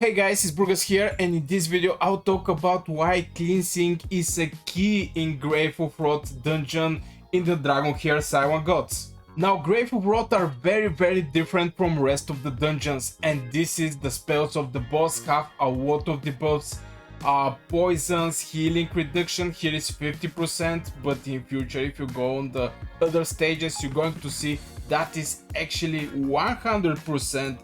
Hey guys, it's Burgos here, and in this video I'll talk about why cleansing is a key in Grave of Wrath dungeon in the Dragonheir Silent Gods. Now, Grave of Wrath are very different from rest of the dungeons, and this is the spells of the boss have a lot of debuffs. Poisons, healing reduction here is 50%, but in future if you go on the other stages you're going to see that is actually 100%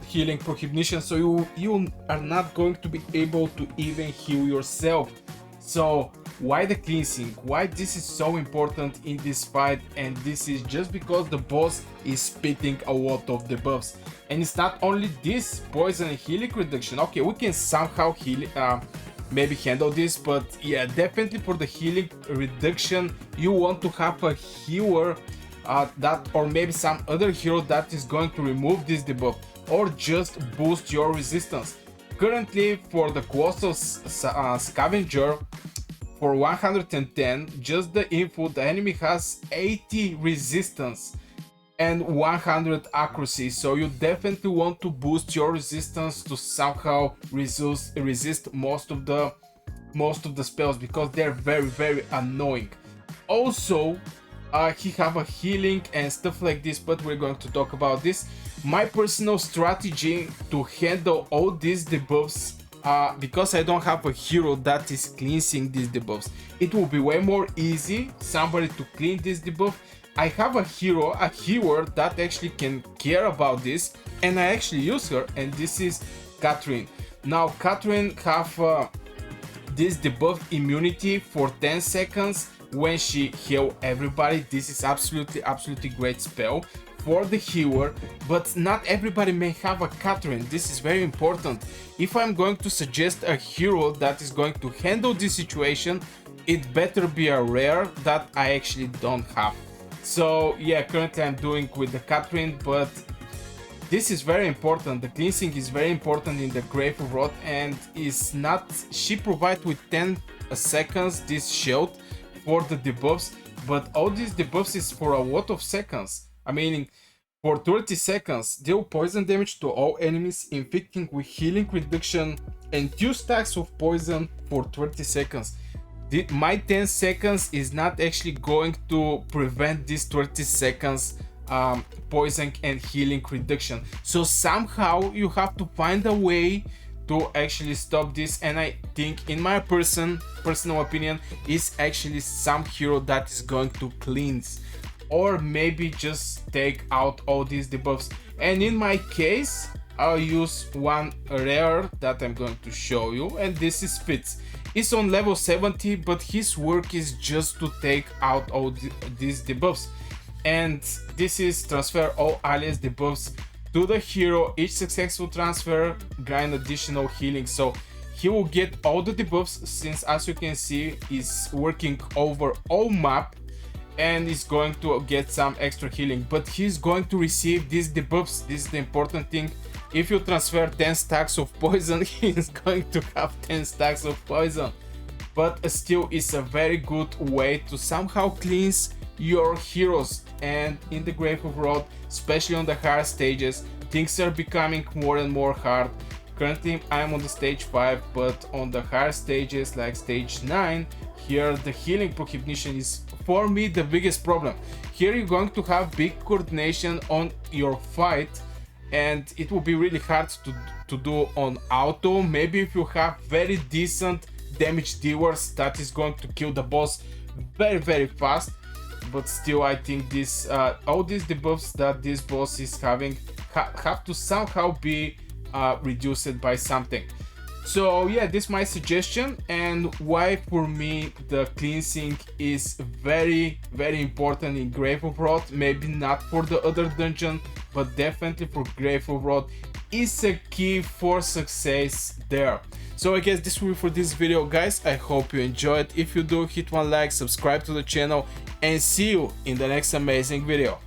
healing prohibition, so you are not going to be able to even heal yourself. So why the cleansing, why this is so important in this fight? And this is just because the boss is spitting a lot of debuffs, and it's not only this poison and healing reduction. Okay, we can somehow heal maybe handle this, but yeah, definitely for the healing reduction you want to have a healer that, or maybe some other hero that is going to remove this debuff or just boost your resistance. Currently for the Colossal Scavenger, for 110, just the info, the enemy has 80 resistance and 100 accuracy, so you definitely want to boost your resistance to somehow resist most of the spells, because they're very annoying. Also he have a healing and stuff like this, but we're going to talk about this. My personal strategy to handle all these debuffs, because I don't have a hero that is cleansing these debuffs, it will be way more easy somebody to clean this debuff. I have a hero, a healer that actually can care about this, and I actually use her, and this is Catherine. Now Catherine have this debuff immunity for 10 seconds when she heal everybody. This is absolutely great spell for the healer, but not everybody may have a Catherine. This is very important. If I'm going to suggest a hero that is going to handle this situation, it better be a rare that I actually don't have. So yeah, currently I'm doing with the Catherine, but this is very important. The cleansing is very important in the Grave of Wrath, and is not, she provides with 10 seconds this shield for the debuffs, but all these debuffs is for a lot of seconds. I mean, for 30 seconds, deal poison damage to all enemies, inflicting with healing reduction and 2 stacks of poison for 30 seconds. My 10 seconds is not actually going to prevent this 30 seconds poison and healing reduction. So somehow you have to find a way to actually stop this, and I think, in my personal opinion, is actually some hero that is going to cleanse, or maybe just take out all these debuffs. And in my case I'll use one rare that I'm going to show you, and this is Fitz. He's on level 70, but his work is just to take out all these debuffs, and this is transfer all alias debuffs to the hero. Each successful transfer grant additional healing, so he will get all the debuffs, since as you can see is working over all map, and is going to get some extra healing, but he's going to receive these debuffs. This is the important thing. If you transfer 10 stacks of poison, he's going to have 10 stacks of poison, but still it's a very good way to somehow cleanse your heroes. And in the Grave of Wrath, especially on the hard stages, things are becoming more and more hard. Currently I am on the stage 5, but on the hard stages like stage 9, here the healing prohibition is for me the biggest problem. Here you're going to have big coordination on your fight, and it will be really hard to do on auto. Maybe if you have very decent damage dealers, that is going to kill the boss very fast, but still I think this all these debuffs that this boss is having have to somehow be reduced by something. So yeah, this is my suggestion, and why for me the cleansing is very important in Grave of Wrath. Maybe not for the other dungeon, but definitely for Grave of Wrath is a key for success there. So I guess this will be for this video, guys. I hope you enjoyed. If you do, hit one like, subscribe to the channel, and see you in the next amazing video.